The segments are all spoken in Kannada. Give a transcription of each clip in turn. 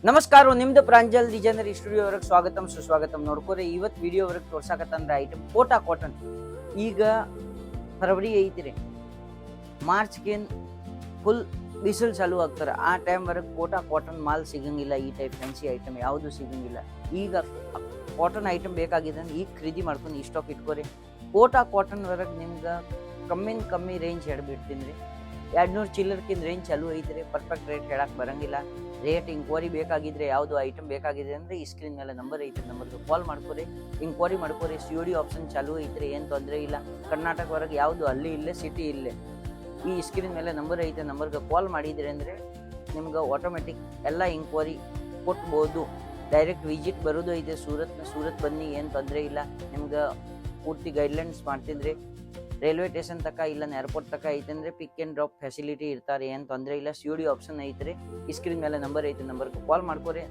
ನಮಸ್ಕಾರ, ನಿಮ್ದು ಪ್ರಾಂಜಲ್ ಡಿಜೈನರ್ ಸ್ಟುಡಿಯೋ ವರೆಗೆ ಸ್ವಾಗತಂ ಸುಸ್ವಾಗತಂ. ನೋಡ್ಕೋರಿ ಇವತ್ತು ವಿಡಿಯೋ ವರೆಗೆ ತೋರ್ಸಾಕತ್ತಂದ್ರೆ ಐಟಮ್ ಕೋಟಾ ಕಾಟನ್. ಈಗ ಫರವರಿ ಐತಿರಿ, ಮಾರ್ಚ್ಗೇನು ಫುಲ್ ಬಿಸಿಲು ಚಾಲು ಆಗ್ತಾರೆ. ಆ ಟೈಮ್ ವರೆಗೆ ಕೋಟಾ ಕಾಟನ್ ಮಾಲ್ ಸಿಗಂಗಿಲ್ಲ. ಈ ಟೈಪ್ ಫ್ಯಾನ್ಸಿ ಐಟಮ್ ಯಾವುದು ಸಿಗಂಗಿಲ್ಲ. ಈಗ ಕಾಟನ್ ಐಟಮ್ ಬೇಕಾಗಿದೆ ಅಂದ್ರೆ ಈಗ ಖರೀದಿ ಮಾಡ್ಕೊಂಡು ಈ ಸ್ಟಾಕ್ ಇಟ್ಕೋರಿ. ಕೋಟಾ ಕಾಟನ್ ವರೆಗೆ ನಿಮ್ಗೆ ಕಮ್ಮಿ ರೇಂಜ್ ಹೇಳ್ಬಿಡ್ತೀನಿ ರೀ. 200 ಚಿಲ್ಲರ್ಕಿಂತ ರೇಂಜ್ ಚಾಲು ಐತ್ರಿ. ಪರ್ಫೆಕ್ಟ್ ರೇಟ್ ಹೇಳಕ್ ಬರಂಗಿಲ್ಲ. ರೇಟ್ ಇಂಕ್ವೈರಿ ಬೇಕಾಗಿದ್ರೆ ಯಾವುದು ಐಟಮ್ ಬೇಕಾಗಿದೆ ಅಂದ್ರೆ ಈ ಸ್ಕ್ರೀನ್ ಮೇಲೆ ನಂಬರ್ ಐತೆ, ನಂಬರ್ಗೆ ಕಾಲ್ ಮಾಡ್ಕೊರಿ, ಇಂಕ್ವೈರಿ ಮಾಡ್ಕೊರಿ. COD ಆಪ್ಷನ್ ಚಾಲು ಐತ್ರಿ, ಏನು ತೊಂದರೆ ಇಲ್ಲ. ಕರ್ನಾಟಕ ಹೊರಗೆ ಯಾವುದು ಅಲ್ಲಿ ಇಲ್ಲೇ ಸಿಟಿ ಇಲ್ಲೇ ಈ ಸ್ಕ್ರೀನ್ ಮೇಲೆ ನಂಬರ್ ಐತೆ, ನಂಬರ್ಗೆ ಕಾಲ್ ಮಾಡಿದ್ರಿ ಅಂದರೆ ನಿಮ್ಗೆ ಆಟೋಮೆಟಿಕ್ ಎಲ್ಲ ಇಂಕ್ವೈರಿ ಕೊಟ್ಬೋದು. ಡೈರೆಕ್ಟ್ ವಿಸಿಟ್ ಬರೋದು ಐತೆ ಸೂರತ್ ಬನ್ನಿ, ಏನು ತೊಂದರೆ ಇಲ್ಲ. ನಿಮ್ಗೆ ಪೂರ್ತಿ ಗೈಡ್ಲೈನ್ಸ್ ಮಾಡ್ತಿದ್ರಿ. ರೈಲ್ವೆ ಸ್ಟೇಷನ್ ತಕ ಇಲ್ಲ ಏರ್ಪೋರ್ಟ್ ತಕ ಐತಂದ್ರೆ ಪಿಕ್ ಆ್ಯಂಡ್ ಡ್ರಾಪ್ ಫೆಸಿಲಿಟಿ ಇರ್ತಾರೆ, ಏನು ತೊಂದರೆ ಇಲ್ಲ. COD ಆಪ್ಷನ್ ಐತ್ರಿ. ಈ ಸ್ಕ್ರೀನ್ ಮೇಲೆ ನಂಬರ್ ಐತೆ, ನಂಬರ್ಗೆ ಕಾಲ್ ಮಾಡ್ಕೊರಿ.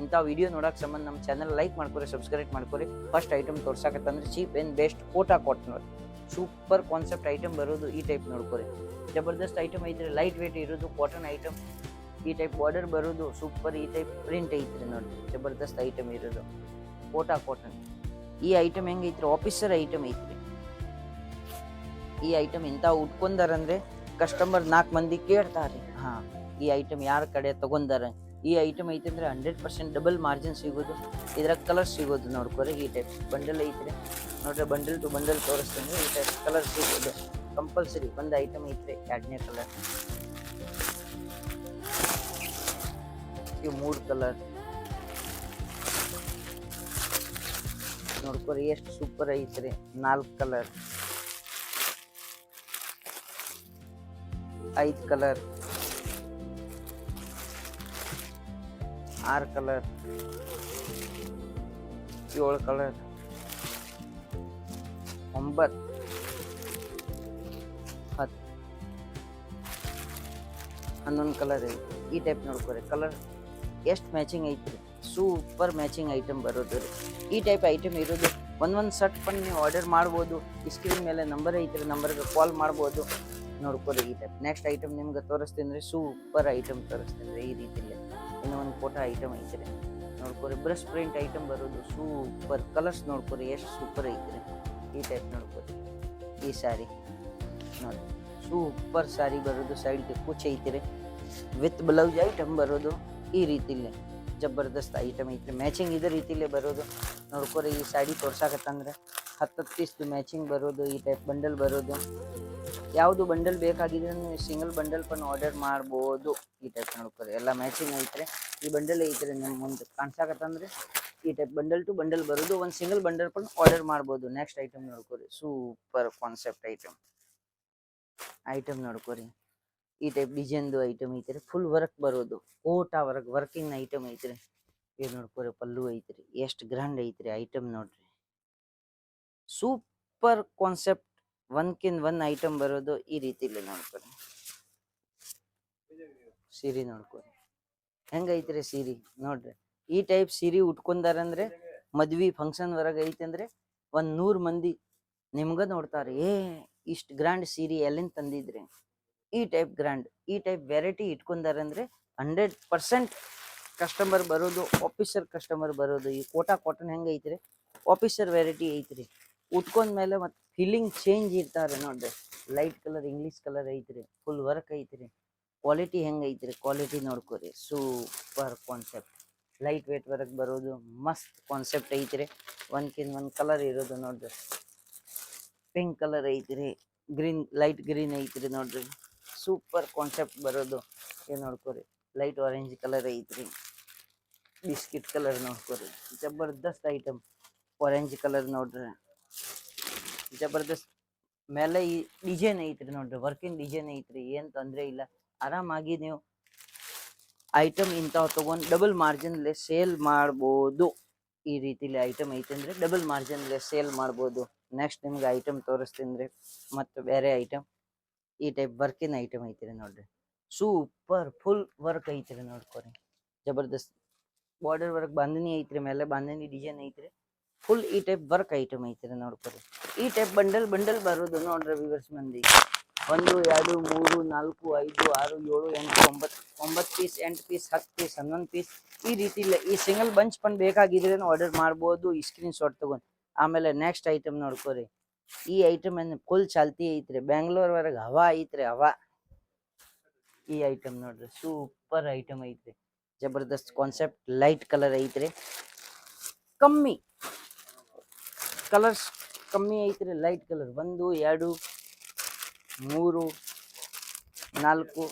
ಇಂಥ ವಿಡಿಯೋ ನೋಡೋಕೆ ಸಂಬಂಧ ನಮ್ಮ ಚಾನಲ್ ಲೈಕ್ ಮಾಡ್ಕೊರಿ, ಸಬ್ಸ್ಕ್ರೈಬ್ ಮಾಡ್ಕೊರಿ. ಫಸ್ಟ್ ಐಟಮ್ ತೋರ್ಸಾಕತ್ತಂದ್ರೆ cheap and best Kota cotton super concept item ಬರೋದು ಈ ಟೈಪ್ ನೋಡ್ಕೊರಿ. ಜಬರ್ದಸ್ತ್ ಐಟಮ್ ಐತ್ರಿ, ಲೈಟ್ ವೇಟ್ ಇರೋದು ಕಾಟನ್ ಐಟಮ್. ಈ ಟೈಪ್ ಬಾರ್ಡರ್ ಬರೋದು ಸೂಪರ್. ಈ ಟೈಪ್ ಪ್ರಿಂಟ್ ಐತ್ರಿ ನೋಡ್ರಿ, ಜಬರ್ದಸ್ತ್ ಐಟಮ್ ಇರೋದು ಕೋಟಾ ಕಾಟನ್. ಈ ಐಟಮ್ ಹೆಂಗೈತ್ರಿ, ಆಫೀಸರ್ ಐಟಮ್ ಐತ್ರಿ. ಈ ಐಟಮ್ ಇಂಥ ಉಟ್ಕೊಂಡಾರಂದ್ರೆ ಕಸ್ಟಮರ್ 4 ಮಂದಿ ಕೇಳ್ತಾರೆ, ಈ ಐಟಮ್ ಯಾರ ಕಡೆ ತಗೊಂಡಾರ. ಈ ಐಟಮ್ ಐತಂದ್ರೆ 100% ಡಬಲ್ ಮಾರ್ಜಿನ್ ಸಿಗೋದು. ಇದ್ರಾಗ ಕಲರ್ ಸಿಗೋದು ನೋಡ್ಕೊರಿ. ಈ ಟೈಪ್ ಬಂಡಲ್ ಐತ್ರಿ ನೋಡ್ರಿ, ಬಂಡಲ್ ಟು ಬಂಡಲ್ ತೋರಿಸ್ತೀನಿ. ಈ ಟೈಪ್ ಕಲರ್ ಸಿಗೋದು ಕಂಪಲ್ಸರಿ. ಒಂದು ಐಟಮ್ ಐತ್ರಿ 2ನೇ ಕಲರ್, ಇವು 3 ಕಲರ್ ನೋಡ್ಕೊರಿ. ಎಷ್ಟು ಸೂಪರ್ ಐತ್ರಿ. 4 colour, 5 colour, 6 colour, 7 colour, 9, 10, 11 colour ಐತಿ. ಈ ಟೈಪ್ ನೋಡ್ಕೊರಿ. ಕಲರ್ ಎಷ್ಟು ಮ್ಯಾಚಿಂಗ್ ಐತ್ರಿ, ಸೂಪರ್ ಮ್ಯಾಚಿಂಗ್ ಐಟಮ್ ಬರೋದು ರೀ. ಈ ಟೈಪ್ ಐಟಮ್ ಇರೋದು ಒಂದೊಂದು ಸಟ್ ಬಂದು ನೀವು ಆರ್ಡರ್ ಮಾಡ್ಬೋದು. ಈ ಸ್ಕ್ರೀನ್ ಮೇಲೆ ನಂಬರ್ ಐತ್ರಿ, ನಂಬರ್ಗೆ ಕಾಲ್ ಮಾಡ್ಬೋದು ನೋಡ್ಕೊರಿ. ಈ ಟೈಪ್ ನೆಕ್ಸ್ಟ್ ಐಟಮ್ ನಿಮ್ಗೆ ತೋರಿಸ್ತೀನಿ ರೀ, ಸೂಪರ್ ಐಟಮ್ ತೋರಿಸ್ತೀನಿ ರೀ. ಈ ರೀತಿಲಿ ಇನ್ನೂ ಒಂದು ಕೋಟಾ ಐಟಮ್ ಐತ್ರಿ ನೋಡ್ಕೊರಿ. ಬ್ರಷ್ ಪ್ರಿಂಟ್ ಐಟಮ್ ಬರೋದು ಸೂಪರ್. ಕಲರ್ಸ್ ನೋಡ್ಕೊರಿ ಎಷ್ಟು ಸೂಪರ್ ಐತ್ರಿ. ಈ ಟೈಪ್ ನೋಡ್ಕೊರಿ. ಈ ಸ್ಯಾರಿ ನೋಡಿ, ಸೂಪರ್ ಸ್ಯಾರಿ ಬರೋದು. ಸೈಡ್ಗೆ ಕುಚ್ ಐತ್ರಿ, ವಿತ್ ಬ್ಲೌಸ್ ಐಟಮ್ ಬರೋದು. ಈ ರೀತಿಲಿ ಜಬರ್ದಸ್ತ್ ಐಟಮ್ ಐತ್ರಿ. ಮ್ಯಾಚಿಂಗ್ ಇದೇ ರೀತಿಲೇ ಬರೋದು ನೋಡ್ಕೊರಿ. ಈ ಸ್ಯಾರಿ ತೋರ್ಸಾಕತ್ತಂದ್ರೆ 10 ಪೀಸ್ದು ಮ್ಯಾಚಿಂಗ್ ಬರೋದು. ಈ ಟೈಪ್ ಬಂಡಲ್ ಬರೋದು. ಯಾವುದು ಬಂಡಲ್ ಬೇಕಾಗಿದೆ ನೀವು ಸಿಂಗಲ್ ಬಂಡಲ್ ಪನ್ ಆರ್ಡರ್ ಮಾಡ್ಬೋದು. ಈ ಟೈಪ್ ನೋಡ್ಕೊರಿ, ಎಲ್ಲ ಮ್ಯಾಚಿಂಗ್ ಐತ್ರಿ. ಈ ಬಂಡಲ್ ಐತ್ರಿ ನಿಮ್ಮ ಮುಂದೆ ಕಾಣಿಸಾಕತ್ತಂದ್ರೆ ಈ ಟೈಪ್ ಬಂಡಲ್ ಟು ಬಂಡಲ್ ಬರೋದು. ಒಂದು ಸಿಂಗಲ್ ಬಂಡಲ್ ಪನ್ ಆರ್ಡರ್ ಮಾಡ್ಬೋದು. ನೆಕ್ಸ್ಟ್ ಐಟಮ್ ನೋಡ್ಕೊರಿ, ಸೂಪರ್ ಕಾನ್ಸೆಪ್ಟ್ ಐಟಮ್ ನೋಡ್ಕೊರಿ. ಈ ಟೈಪ್ ಡಿಸೈನ್ದು ಐಟಮ್ ಐತ್ರಿ. ಫುಲ್ ವರ್ಕ್ ಬರೋದು, ಕೋಟಾ ವರ್ಕಿಂಗ್ ಐಟಮ್ ಐತ್ರಿ. ಇದು ನೋಡ್ಕೊರಿ, ಪಲ್ಲು ಐತ್ರಿ. ಎಷ್ಟು ಗ್ರ್ಯಾಂಡ್ ಐತ್ರಿ ಐಟಮ್ ನೋಡ್ರಿ. ಸೂಪರ್ ಕಾನ್ಸೆಪ್ಟ್, ಒನ್ ಐಟಮ್ ಬರೋದು ಈ ರೀತಿಲಿ ನೋಡ್ಕೊರಿ. ಸೀರೆ ನೋಡ್ಕೊರಿ ಹೆಂಗೈತ್ರಿ ಸೀರೆ ನೋಡ್ರಿ. ಈ ಟೈಪ್ ಸೀರೆ ಉಟ್ಕೊಂಡಾರಂದ್ರೆ ಮದ್ವಿ ಫಂಕ್ಷನ್ ಹೊರಗೆ ಐತಂದ್ರೆ 100 ಮಂದಿ ನಿಮ್ಗ ನೋಡ್ತಾರೆ, ಇಷ್ಟು ಗ್ರ್ಯಾಂಡ್ ಸೀರೆ ಎಲ್ಲಿಂದ ತಂದಿದ್ರಿ. ಈ ಟೈಪ್ ಗ್ರ್ಯಾಂಡ್, ಈ ಟೈಪ್ ವೆರೈಟಿ ಇಟ್ಕೊಂಡಾರಂದ್ರೆ 100% ಕಸ್ಟಮರ್ ಬರೋದು, ಆಫೀಸರ್ ಕಸ್ಟಮರ್ ಬರೋದು. ಈ ಕೋಟಾ ಕಾಟನ್ ಹೆಂಗೈತ್ರಿ, ಆಫೀಸರ್ ವೆರೈಟಿ ಐತ್ರಿ. ಉಟ್ಕೊಂಡ್ಮೇಲೆ ಮತ್ತೆ ಫೀಲಿಂಗ್ ಚೇಂಜ್ ಇರ್ತಾರೆ ನೋಡ್ರಿ. ಲೈಟ್ ಕಲರ್ ಇಂಗ್ಲೀಷ್ ಕಲರ್ ಐತ್ರಿ, ಫುಲ್ ವರ್ಕ್ ಐತ್ರಿ. ಕ್ವಾಲಿಟಿ ಹೆಂಗೈತ್ರಿ, ಕ್ವಾಲಿಟಿ ನೋಡ್ಕೊರಿ. Super concept, light weight work ಬರೋದು, ಮಸ್ತ್ ಕಾನ್ಸೆಪ್ಟ್ ಐತ್ರಿ. ಒಂದ್ಕಿಂತ ಕಲರ್ ಇರೋದು ನೋಡ್ರಿ. ಪಿಂಕ್ ಕಲರ್ ಐತ್ರಿ, ಗ್ರೀನ್, ಲೈಟ್ ಗ್ರೀನ್ ಐತ್ರಿ ನೋಡ್ರಿ. ಸೂಪರ್ ಕಾನ್ಸೆಪ್ಟ್ ಬರೋದು. ಇದು ನೋಡ್ಕೊರಿ, ಲೈಟ್ ಆರೆಂಜ್ ಕಲರ್ ಐತ್ರಿ. ಬಿಸ್ಕಿಟ್ ಕಲರ್ ನೋಡ್ಕೊರಿ, ಜಬರ್ದಸ್ತ್ ಐಟಮ್. ಆರೆಂಜ್ ಕಲರ್ ನೋಡ್ರಿ, ಜಬರ್ದಸ್ತ್. ಮೇಲೆ ಈ ಡಿಸೈನ್ ಐತ್ರಿ ನೋಡ್ರಿ, ವರ್ಕಿಂಗ್ ಡಿಸೈನ್ ಐತ್ರಿ. ಏನು ತೊಂದರೆ ಇಲ್ಲ. ಆರಾಮಾಗಿ ನೀವು ಐಟಮ್ ಇಂಥವು ತಗೊಂಡು ಡಬಲ್ ಮಾರ್ಜಿನ್ಲೆ ಸೇಲ್ ಮಾಡ್ಬೋದು. ಈ ರೀತಿಲಿ ಐಟಮ್ ಐತಂದ್ರೆ ಡಬಲ್ ಮಾರ್ಜಿನ್ಲೆ ಸೇಲ್ ಮಾಡ್ಬೋದು. ನೆಕ್ಸ್ಟ್ ನಿಮ್ಗೆ ಐಟಮ್ ತೋರಿಸ್ತೀನಿ ರೀ, ಮತ್ತು ಬೇರೆ ಐಟಮ್. ಈ ಟೈಪ್ ವರ್ಕಿನ್ ಐಟಮ್ ಐತ್ರಿ ನೋಡ್ರಿ. ಸೂಪರ್ ಫುಲ್ ವರ್ಕ್ ಐತ್ರಿ ನೋಡ್ಕೊರಿ. ಜಬರ್ದಸ್ತ್ ಬಾರ್ಡರ್ ವರ್ಕ್ ಬಾಂಧನಿ ಐತ್ರಿ, ಮೇಲೆ ಬಾಂಧನಿ ಡಿಸೈನ್ ಐತ್ರಿ. ಫುಲ್ ಈ ಟೈಪ್ ವರ್ಕ್ ಐಟಮ್ ಐತ್ರಿ ನೋಡ್ಕೊರಿ. ಈ ಟೈಪ್ ಬಂಡಲ್ ಬರೋದು ನೋಡ್ರಿ ವ್ಯೂವರ್ಸ್ ಮಂದಿ. 1 2 3 4 5 6 7 8 9 ಪೀಸ್ 8 ಪೀಸ್ 10 ಪೀಸ್ 11 ಪೀಸ್ ಈ ರೀತಿ ಇಲ್ಲ. ಈ ಸಿಂಗಲ್ ಬಂಚ್ ಪನ್ ಬೇಕಾಗಿದ್ರೆ ಆರ್ಡರ್ ಮಾಡ್ಬೋದು. ಈ ಸ್ಕ್ರೀನ್ ಶಾಟ್ ತಗೊಂಡು ಆಮೇಲೆ ನೆಕ್ಸ್ಟ್ ಐಟಮ್ ನೋಡ್ಕೋರಿ. ಈ ಐಟಮ್ ಏನು ಫುಲ್ ಚಾಲ್ತಿ ಐತ್ರಿ, ಬೆಂಗಳೂರವರೆಗೆ ಹವಾ ಐತ್ರಿ ಹವಾ. ಈ ಐಟಮ್ ನೋಡ್ರಿ ಸೂಪರ್ ಐಟಮ್ ಐತ್ರಿ, ಜಬರ್ದಸ್ತ್ ಕಾನ್ಸೆಪ್ಟ್. ಲೈಟ್ ಕಲರ್ ಐತ್ರಿ, ಕಮ್ಮಿ ಕಲರ್ಸ್ ಕಮ್ಮಿ ಐತ್ರಿ. ಲೈಟ್ ಕಲರ್ 1 2 3 4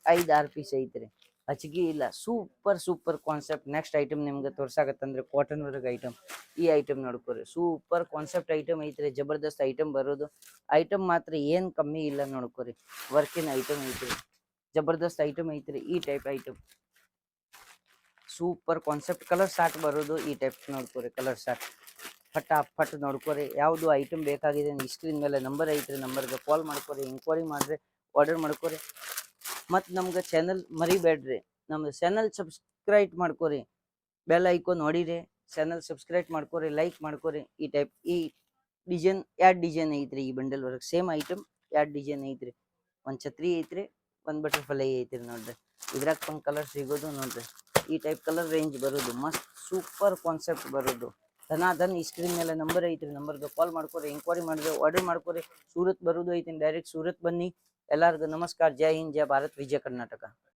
5 6 ಪೀಸ್ ಐತ್ರಿ, ಹಚ್ಗಿ ಇಲ್ಲ. Super concept. ನೆಕ್ಸ್ಟ್ ಐಟಮ್ ನಿಮ್ಗೆ ತೋರ್ಸಾಕತ್ತಂದ್ರೆ ಕಾಟನ್ ವರ್ಕ್ ಐಟಮ್. ಈ ಐಟಮ್ ನೋಡ್ಕೋರಿ, ಸೂಪರ್ ಕಾನ್ಸೆಪ್ಟ್ ಐಟಮ್ ಐತ್ರಿ, ಜಬರ್ದಸ್ತ್ ಐಟಮ್ ಬರೋದು. ಐಟಮ್ ಮಾತ್ರ ಏನ್ ಕಮ್ಮಿ ಇಲ್ಲ ನೋಡ್ಕೋರಿ. ವರ್ಕಿನ ಐಟಮ್ ಐತ್ರಿ, ಜಬರ್ದಸ್ತ್ ಐಟಮ್ ಐತ್ರಿ. ಈ type item super concept. Colour short ಬರೋದು ಈ ಟೈಪ್ ನೋಡ್ಕೋರಿ, ಕಲರ್ ಶಾರ್ಟ್ ಫಟ್ ನೋಡ್ಕೋರಿ. ಯಾವುದು ಐಟಮ್ ಬೇಕಾಗಿದೆ ಈ ಸ್ಕ್ರೀನ್ ಮೇಲೆ ನಂಬರ್ ಐತ್ರಿ, ನಂಬರ್ಗೆ ಕಾಲ್ ಮಾಡ್ಕೋರಿ, ಎಂಕ್ವೈರಿ ಮಾಡ್ರಿ, ಆರ್ಡರ್ ಮಾಡ್ಕೋರಿ. ಮತ್ತು ನಮ್ಗೆ ಚಾನಲ್ ಮರಿಬೇಡ್ರಿ, ನಮ್ದು ಚಾನಲ್ ಸಬ್ಸ್ಕ್ರೈಬ್ ಮಾಡ್ಕೋರಿ, ಬೆಲ್ ಐಕಾನ್ ನೋಡಿರಿ, ಚಾನಲ್ ಸಬ್ಸ್ಕ್ರೈಬ್ ಮಾಡ್ಕೋರಿ, ಲೈಕ್ ಮಾಡ್ಕೋರಿ. ಈ ಟೈಪ್ ಈ ಡಿಸೈನ್ 2 ಡಿಸೈನ್ ಐತ್ರಿ. ಈ bundle work same item 2 design ಐತ್ರಿ. ಒಂದು ಛತ್ರಿ ಐತ್ರಿ, ಒಂದು ಬಟರ್ಫ್ಲೈ ಐತ್ರಿ ನೋಡ್ರಿ. ಇದ್ರಾಗ ಒಂದು ಕಲರ್ ಸಿಗೋದು ನೋಡ್ರಿ, ಈ ಟೈಪ್ ಕಲರ್ ರೇಂಜ್ ಬರೋದು ಮಸ್ತ್ ಸೂಪರ್ ಕಾನ್ಸೆಪ್ಟ್ ಬರೋದು. ಧನಾಧನ್ ಈ ಸ್ಕ್ರೀನ್ ಮೇಲೆ ನಂಬರ್ ಐತ್ರಿ, ನಂಬರ್ಗೆ ಕಾಲ್ ಮಾಡ್ಕೋರಿ, ಎಂಕ್ವೈರಿ ಮಾಡಿದ್ರೆ ಆರ್ಡರ್ ಮಾಡ್ಕೋರಿ. ಸೂರತ್ ಬರೋದು ಐತಿ, ಡೈರೆಕ್ಟ್ ಸೂರತ್ ಬನ್ನಿ. ಎಲ್ಲರಿಗೂ ನಮಸ್ಕಾರ. ಜೈ ಹಿಂದ್, ಜೈ ಭಾರತ್, ವಿಜಯ ಕರ್ನಾಟಕ.